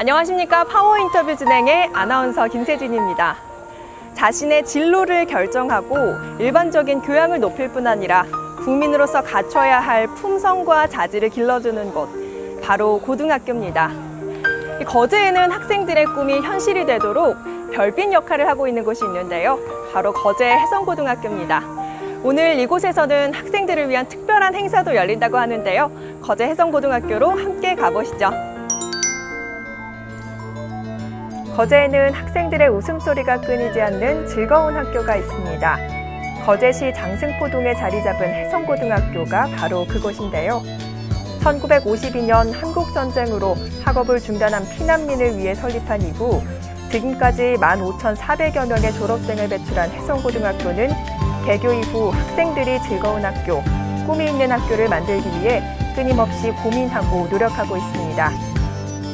안녕하십니까. 파워 인터뷰 진행의 아나운서 김세진입니다. 자신의 진로를 결정하고 일반적인 교양을 높일 뿐 아니라 국민으로서 갖춰야 할 품성과 자질을 길러주는 곳, 바로 고등학교입니다. 거제에는 학생들의 꿈이 현실이 되도록 별빛 역할을 하고 있는 곳이 있는데요. 바로 거제 해성고등학교입니다. 오늘 이곳에서는 학생들을 위한 특별한 행사도 열린다고 하는데요. 거제 해성고등학교로 함께 가보시죠. 거제에는 학생들의 웃음소리가 끊이지 않는 즐거운 학교가 있습니다. 거제시 장승포동에 자리 잡은 해성고등학교가 바로 그곳인데요. 1952년 한국전쟁으로 학업을 중단한 피난민을 위해 설립한 이후 지금까지 15,400여 명의 졸업생을 배출한 해성고등학교는 개교 이후 학생들이 즐거운 학교, 꿈이 있는 학교를 만들기 위해 끊임없이 고민하고 노력하고 있습니다.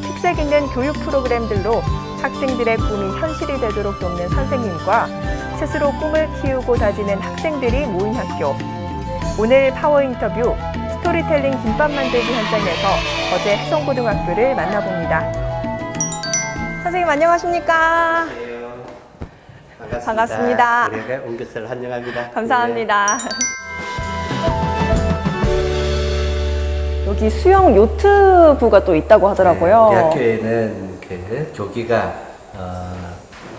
특색 있는 교육 프로그램들로 학생들의 꿈이 현실이 되도록 돕는 선생님과 스스로 꿈을 키우고 다지는 학생들이 모인 학교. 오늘 파워 인터뷰 스토리텔링 김밥 만들기 현장에서 거제 해성고등학교를 만나봅니다. 선생님 안녕하십니까? 반갑습니다. 반갑습니다. 우리가 온 것을 환영합니다. 감사합니다. 여기 수영 요트부가 또 있다고 하더라고요. 우리 학교에는 그 교기가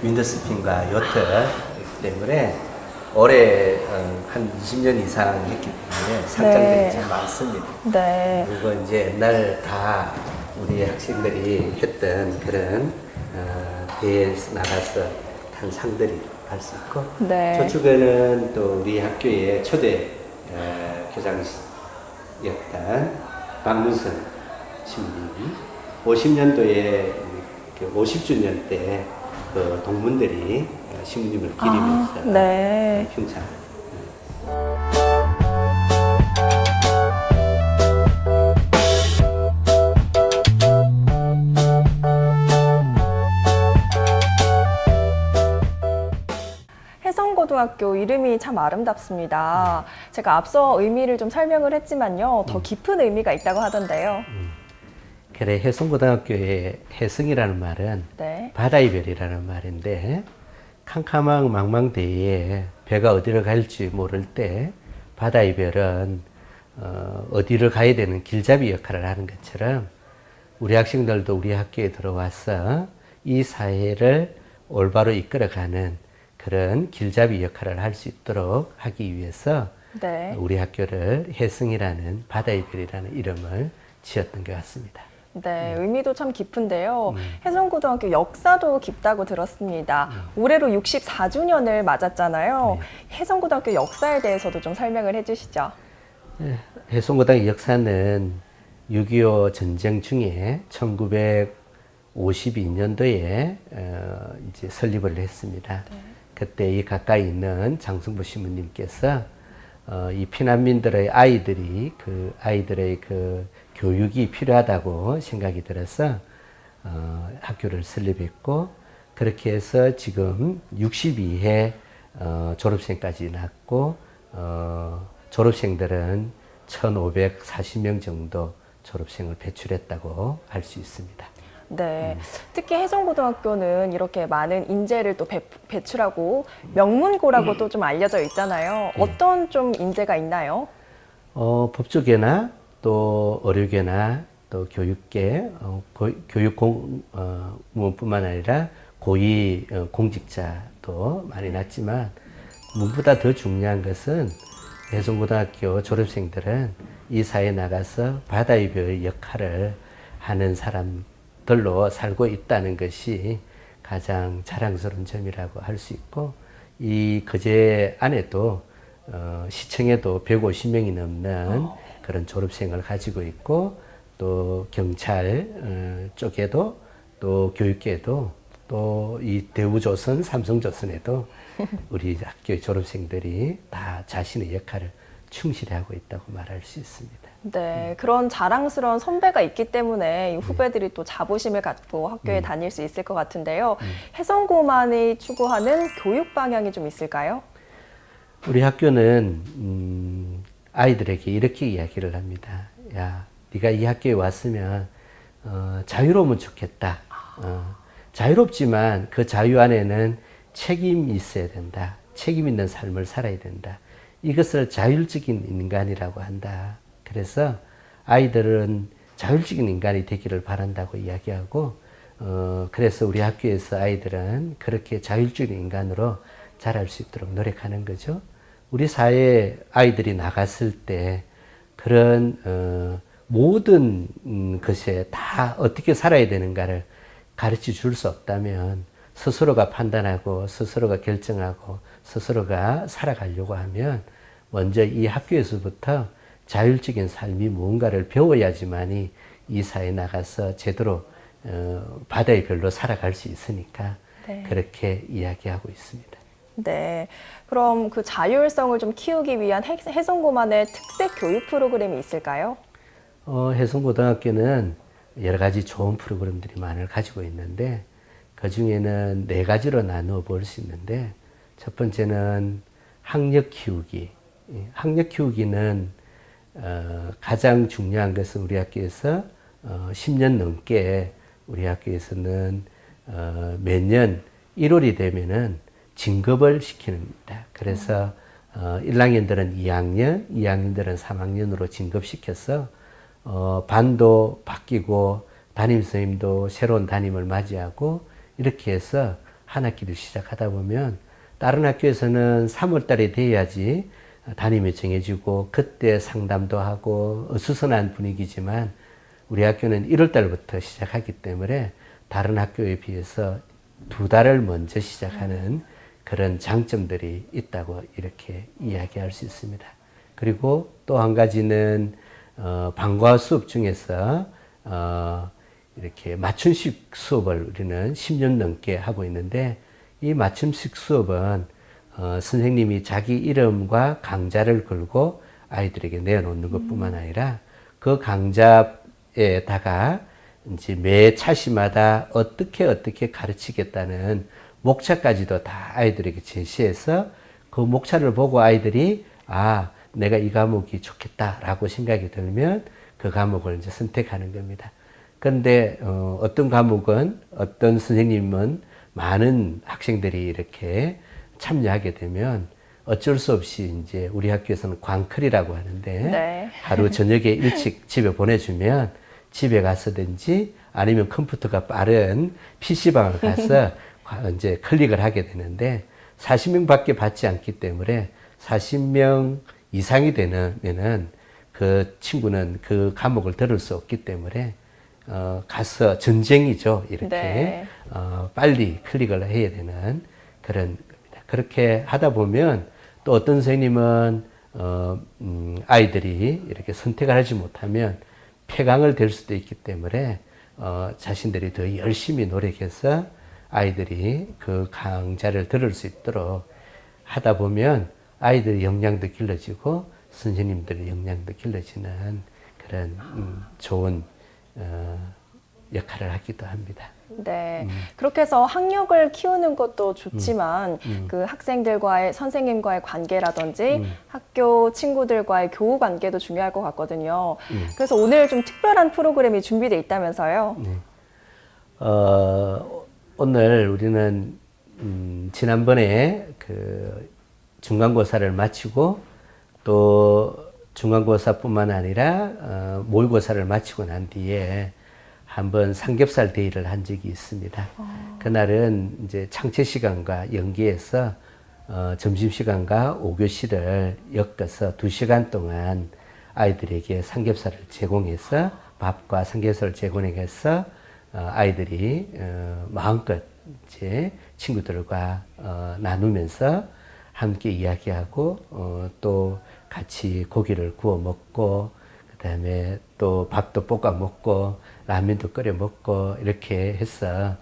윈드스핀과 요트이기 때문에 올해 한 20년 이상 했기 때문에 상장들이 참 많습니다. 네. 그리고 이제 옛날 다 우리 학생들이 했던 그런 대회에 나가서 탄 상들이 할 수 있고, 네. 저쪽에는 또 우리 학교의 초대 교장이었던 박문선 신부님이 50년도에 50주년 때 그 동문들이 신부님을 기리면서 네. 흉상. 해성고등학교 이름이 참 아름답습니다. 제가 앞서 의미를 좀 설명을 했지만요. 더 깊은 의미가 있다고 하던데요. 그래, 해성고등학교의 해성이라는 말은 네. 바다의 별이라는 말인데, 캄캄한 망망대해에 배가 어디로 갈지 모를 때 바다의 별은 어디를 가야 되는 길잡이 역할을 하는 것처럼 우리 학생들도 우리 학교에 들어와서 이 사회를 올바로 이끌어가는 그런 길잡이 역할을 할 수 있도록 하기 위해서 네. 우리 학교를 해성이라는 바다의 별이라는 이름을 지었던 것 같습니다. 네, 의미도 참 깊은데요. 해성고등학교 역사도 깊다고 들었습니다. 올해로 64주년을 맞았잖아요. 해성고등학교 역사에 대해서도 좀 설명을 해주시죠. 해성고등학교 역사는 6.25 전쟁 중에 1952년도에 이제 설립을 했습니다. 네. 그때 이 가까이 있는 장승보 신부님께서 이 피난민들의 아이들이 그 아이들의 그 교육이 필요하다고 생각이 들어서 학교를 설립했고, 그렇게 해서 지금 62회 졸업생까지 낳고 졸업생들은 1,540명 정도 졸업생을 배출했다고 할 수 있습니다. 네, 특히 해성고등학교는 이렇게 많은 인재를 또 배출하고 명문고라고 또 좀 알려져 있잖아요. 어떤 좀 인재가 있나요? 법조계나 또 의료계나 또 교육계, 교육공무원뿐만 아니라 고위 공직자도 많이 났지만, 무엇보다 더 중요한 것은 해성고등학교 졸업생들은 이 사회에 나가서 바다의 별 역할을 하는 사람들로 살고 있다는 것이 가장 자랑스러운 점이라고 할 수 있고, 이 거제 안에도 시청에도 150명이 넘는 그런 졸업생을 가지고 있고, 또 경찰 쪽에도 또 교육계에도 또 이 대우조선, 삼성조선에도 우리 학교 졸업생들이 다 자신의 역할을 충실히 하고 있다고 말할 수 있습니다. 네, 그런 자랑스러운 선배가 있기 때문에 이 후배들이 또 자부심을 갖고 학교에 다닐 수 있을 것 같은데요. 해성고만이 추구하는 교육 방향이 좀 있을까요? 우리 학교는 아이들에게 이렇게 이야기를 합니다. 야, 네가 이 학교에 왔으면 자유로우면 좋겠다. 자유롭지만 그 자유 안에는 책임이 있어야 된다. 책임 있는 삶을 살아야 된다. 이것을 자율적인 인간이라고 한다. 그래서 아이들은 자율적인 인간이 되기를 바란다고 이야기하고, 그래서 우리 학교에서 아이들은 그렇게 자율적인 인간으로 자랄 수 있도록 노력하는 거죠. 우리 사회에 아이들이 나갔을 때 그런 모든 것에 다 어떻게 살아야 되는가를 가르쳐 줄 수 없다면 스스로가 판단하고 스스로가 결정하고 스스로가 살아가려고 하면 먼저 이 학교에서부터 자율적인 삶이 무언가를 배워야지만이 이 사회에 나가서 제대로 바다의 별로 살아갈 수 있으니까 네. 그렇게 이야기하고 있습니다. 네. 그럼 그 자율성을 좀 키우기 위한 해성고만의 특색 교육 프로그램이 있을까요? 해성고등학교는 여러 가지 좋은 프로그램들이 많이 가지고 있는데 그 중에는 4가지로 나누어 볼 수 있는데 첫 번째는 학력 키우기. 학력 키우기는 가장 중요한 것은 우리 학교에서 10년 넘게 우리 학교에서는 매년 1월이 되면은 진급을 시키는 겁니다. 그래서 1학년들은 2학년, 2학년들은 3학년으로 진급시켜서 반도 바뀌고 담임 선생님도 새로운 담임을 맞이하고 이렇게 해서 한 학기를 시작하다 보면 다른 학교에서는 3월 달에 돼야지 담임이 정해지고 그때 상담도 하고 어수선한 분위기지만 우리 학교는 1월 달부터 시작하기 때문에 다른 학교에 비해서 2달을 먼저 시작하는 그런 장점들이 있다고 이렇게 이야기할 수 있습니다. 그리고 또 한 가지는 방과후 수업 중에서 이렇게 맞춤식 수업을 우리는 10년 넘게 하고 있는데 이 맞춤식 수업은 선생님이 자기 이름과 강좌를 걸고 아이들에게 내어놓는 것뿐만 아니라 그 강좌에다가 이제 매 차시마다 어떻게 가르치겠다는 목차까지도 다 아이들에게 제시해서 그 목차를 보고 아이들이 내가 이 과목이 좋겠다라고 생각이 들면 그 과목을 이제 선택하는 겁니다. 그런데 어떤 과목은 어떤 선생님은 많은 학생들이 이렇게 참여하게 되면 어쩔 수 없이 이제 우리 학교에서는 광클이라고 하는데 네. 하루 저녁에 일찍 집에 보내주면 집에 가서든지 아니면 컴퓨터가 빠른 PC방을 가서 이제 클릭을 하게 되는데 40명밖에 받지 않기 때문에 40명 이상이 되면은 그 친구는 그 과목을 들을 수 없기 때문에 가서 전쟁이죠. 이렇게 네. 빨리 클릭을 해야 되는 그런 겁니다. 그렇게 하다 보면 또 어떤 선생님은 아이들이 이렇게 선택을 하지 못하면 폐강을 될 수도 있기 때문에 자신들이 더 열심히 노력해서 아이들이 그 강좌를 들을 수 있도록 하다 보면 아이들의 역량도 길러지고 선생님들의 역량도 길러지는 그런 좋은 역할을 하기도 합니다. 네. 그렇게 해서 학력을 키우는 것도 좋지만 그 학생들과의 선생님과의 관계라든지 학교 친구들과의 교우 관계도 중요할 것 같거든요. 그래서 오늘 좀 특별한 프로그램이 준비되어 있다면서요? 네. 오늘 우리는 지난번에 그 중간고사를 마치고 또 중간고사뿐만 아니라 모의고사를 마치고 난 뒤에 한번 삼겹살 데이를 한 적이 있습니다. 그날은 이제 창체 시간과 연계해서 점심시간과 5교시를 엮어서 2시간 동안 아이들에게 삼겹살을 제공해서 밥과 삼겹살을 제공해서 아이들이 마음껏 이제 친구들과 나누면서 함께 이야기하고 또 같이 고기를 구워 먹고 그다음에 또 밥도 볶아 먹고 라면도 끓여 먹고 이렇게 해서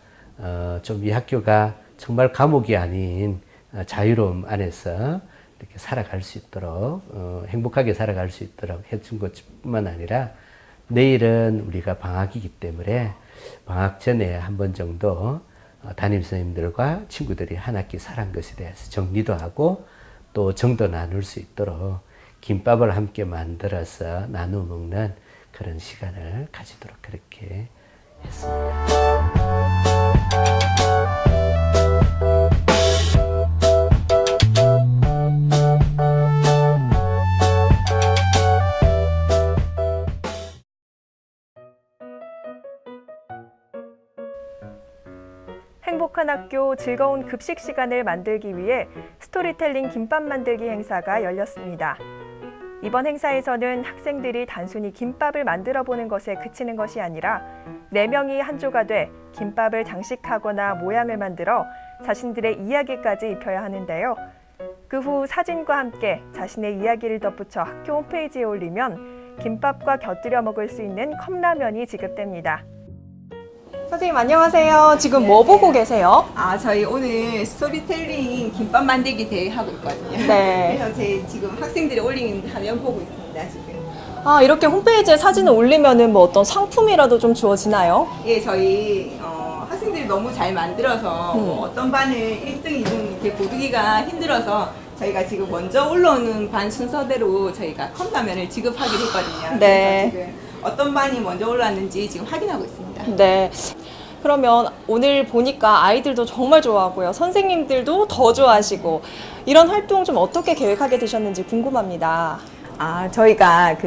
좀 이 학교가 정말 감옥이 아닌 자유로움 안에서 이렇게 살아갈 수 있도록 행복하게 살아갈 수 있도록 해준 것뿐만 아니라 내일은 우리가 방학이기 때문에 방학 전에 한 번 정도 담임 선생님들과 친구들이 한 학기 살한 것에 대해서 정리도 하고 또 정도 나눌 수 있도록 김밥을 함께 만들어서 나누어 먹는 그런 시간을 가지도록 그렇게 했습니다. 학교 즐거운 급식 시간을 만들기 위해 스토리텔링 김밥 만들기 행사가 열렸습니다. 이번 행사에서는 학생들이 단순히 김밥을 만들어 보는 것에 그치는 것이 아니라 4명이 한 조가 돼 김밥을 장식하거나 모양을 만들어 자신들의 이야기까지 입혀야 하는데요. 그 후 사진과 함께 자신의 이야기를 덧붙여 학교 홈페이지에 올리면 김밥과 곁들여 먹을 수 있는 컵라면이 지급됩니다. 선생님 안녕하세요. 지금 뭐 보고 계세요? 저희 오늘 스토리텔링 김밥 만들기 대회 하고 있거든요. 네. 그래서 제 지금 학생들이 올린 화면 보고 있습니다, 지금. 이렇게 홈페이지에 사진을 올리면은 뭐 어떤 상품이라도 좀 주어지나요? 예, 저희 학생들이 너무 잘 만들어서 뭐 어떤 반을 1등, 2등 이렇게 고르기가 힘들어서 저희가 지금 먼저 올라오는 반 순서대로 저희가 컵라면을 지급하기로 했거든요. 네. 그래서 지금 어떤 반이 먼저 올라왔는지 지금 확인하고 있습니다. 네. 그러면 오늘 보니까 아이들도 정말 좋아하고요. 선생님들도 더 좋아하시고 이런 활동 좀 어떻게 계획하게 되셨는지 궁금합니다. 저희가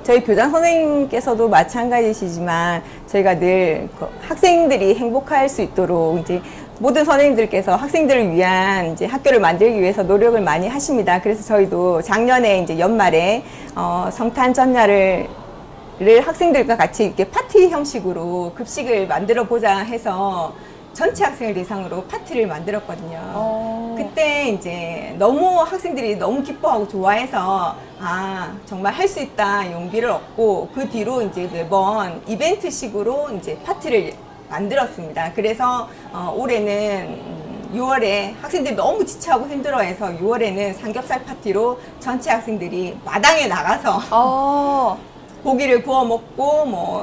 저희 교장 선생님께서도 마찬가지시지만 저희가 늘 학생들이 행복할 수 있도록 이제 모든 선생님들께서 학생들을 위한 이제 학교를 만들기 위해서 노력을 많이 하십니다. 그래서 저희도 작년에 이제 연말에 성탄 전야를 학생들과 같이 이렇게 파티 형식으로 급식을 만들어 보자 해서 전체 학생을 대상으로 파티를 만들었거든요. 그때 이제 너무 학생들이 너무 기뻐하고 좋아해서 정말 할 수 있다 용기를 얻고 그 뒤로 이제 매번 이벤트식으로 이제 파티를 만들었습니다. 그래서 올해는 6월에 학생들이 너무 지치하고 힘들어해서 6월에는 삼겹살 파티로 전체 학생들이 마당에 나가서 고기를 구워 먹고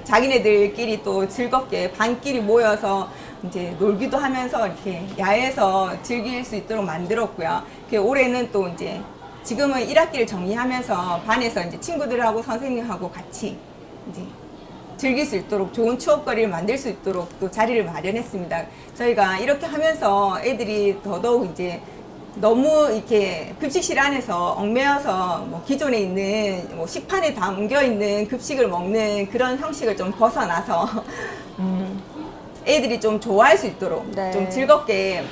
자기네들끼리 또 즐겁게 반끼리 모여서 이제 놀기도 하면서 이렇게 야외에서 즐길 수 있도록 만들었고요. 올해는 또 이제 지금은 1학기를 정리하면서 반에서 이제 친구들하고 선생님하고 같이 이제 즐길 수 있도록 좋은 추억거리를 만들 수 있도록 또 자리를 마련했습니다. 저희가 이렇게 하면서 애들이 더더욱 이제 너무 이렇게 급식실 안에서 얽매여서 기존에 있는 식판에 담겨 있는 급식을 먹는 그런 형식을 좀 벗어나서 애들이 좀 좋아할 수 있도록 네. 좀 즐겁게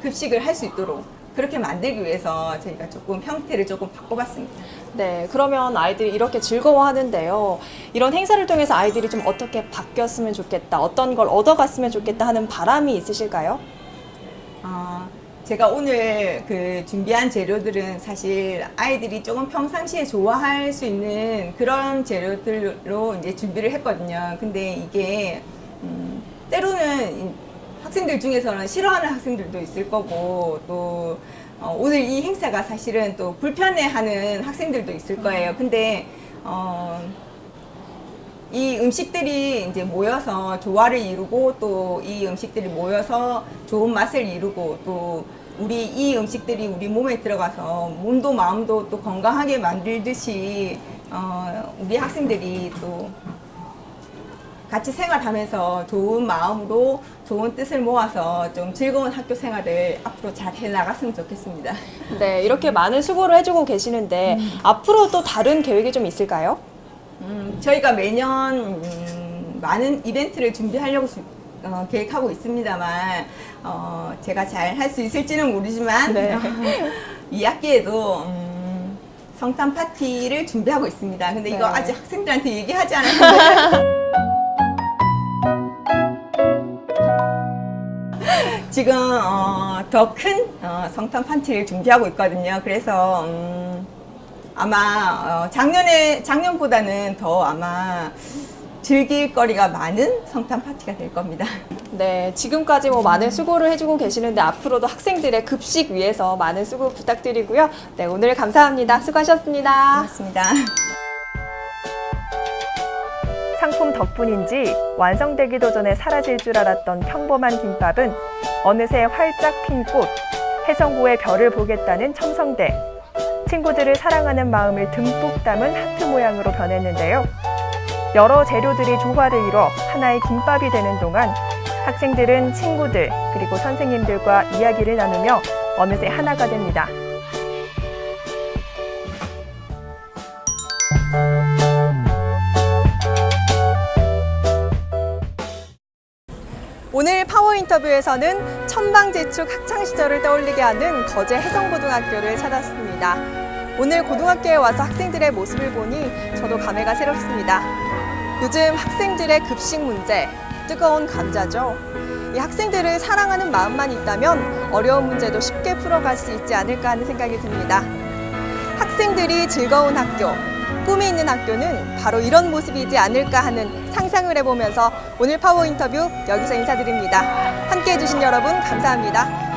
급식을 할 수 있도록 그렇게 만들기 위해서 저희가 조금 형태를 조금 바꿔봤습니다. 네, 그러면 아이들이 이렇게 즐거워하는데요. 이런 행사를 통해서 아이들이 좀 어떻게 바뀌었으면 좋겠다, 어떤 걸 얻어갔으면 좋겠다 하는 바람이 있으실까요? 제가 오늘 준비한 재료들은 사실 아이들이 조금 평상시에 좋아할 수 있는 그런 재료들로 이제 준비를 했거든요. 근데 이게 때로는 학생들 중에서는 싫어하는 학생들도 있을 거고 또 오늘 이 행사가 사실은 또 불편해하는 학생들도 있을 거예요. 근데 이 음식들이 이제 모여서 조화를 이루고 또 이 음식들이 모여서 좋은 맛을 이루고 또 우리 이 음식들이 우리 몸에 들어가서 몸도 마음도 또 건강하게 만들듯이 우리 학생들이 또 같이 생활하면서 좋은 마음으로 좋은 뜻을 모아서 좀 즐거운 학교 생활을 앞으로 잘 해나갔으면 좋겠습니다. 네, 이렇게 많은 수고를 해주고 계시는데 앞으로 또 다른 계획이 좀 있을까요? 저희가 매년 많은 이벤트를 준비하려고 계획하고 있습니다만 제가 잘 할 수 있을지는 모르지만 네. 이 학기에도 성탄 파티를 준비하고 있습니다. 근데 이거 네. 아직 학생들한테 얘기하지 않았는데 지금 더 큰 성탄 파티를 준비하고 있거든요. 그래서 아마 작년보다는 더 아마 즐길 거리가 많은 성탄 파티가 될 겁니다. 네, 지금까지 많은 수고를 해주고 계시는데 앞으로도 학생들의 급식 위해서 많은 수고 부탁드리고요. 네, 오늘 감사합니다. 수고하셨습니다. 고맙습니다. 상품 덕분인지 완성되기도 전에 사라질 줄 알았던 평범한 김밥은 어느새 활짝 핀 꽃, 해성고의 별을 보겠다는 첨성대, 친구들을 사랑하는 마음을 듬뿍 담은 하트 모양으로 변했는데요. 여러 재료들이 조화를 이뤄 하나의 김밥이 되는 동안 학생들은 친구들 그리고 선생님들과 이야기를 나누며 어느새 하나가 됩니다. 오늘 파워 인터뷰에서는 천방지축 학창 시절을 떠올리게 하는 거제 해성고등학교를 찾았습니다. 오늘 고등학교에 와서 학생들의 모습을 보니 저도 감회가 새롭습니다. 요즘 학생들의 급식 문제, 뜨거운 감자죠. 이 학생들을 사랑하는 마음만 있다면 어려운 문제도 쉽게 풀어갈 수 있지 않을까 하는 생각이 듭니다. 학생들이 즐거운 학교, 꿈이 있는 학교는 바로 이런 모습이지 않을까 하는 상상을 해보면서 오늘 파워 인터뷰 여기서 인사드립니다. 함께해 주신 여러분 감사합니다.